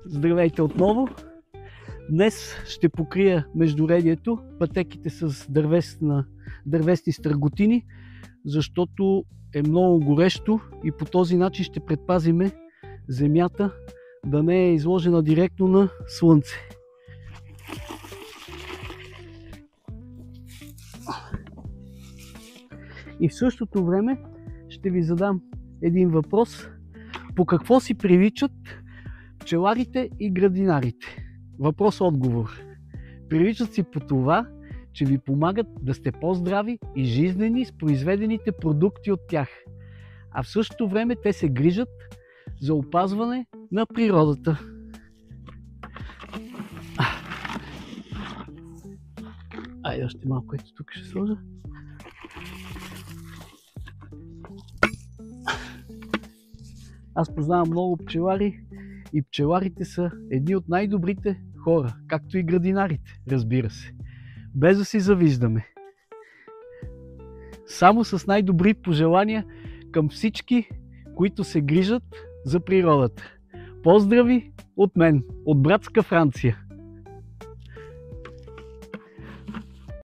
Здравейте отново! Днес ще покрия междуредието, пътеките с дървесни стърготини, защото е много горещо и по този начин ще предпазиме земята да не е изложена директно на слънце. И в същото време ще ви задам един въпрос. По какво си приличат пчеларите и градинарите? Въпрос-отговор. Приличат си по това, че ви помагат да сте по-здрави и жизнени с произведените продукти от тях. А в същото време те се грижат за опазване на природата. Айде още малко, ето тук ще сложа. Аз познавам много пчелари и пчеларите са едни от най-добрите хора, както и градинарите, разбира се. Без да си завиждаме. Само с най-добри пожелания към всички, които се грижат за природата. Поздрави от мен, от братска Франция!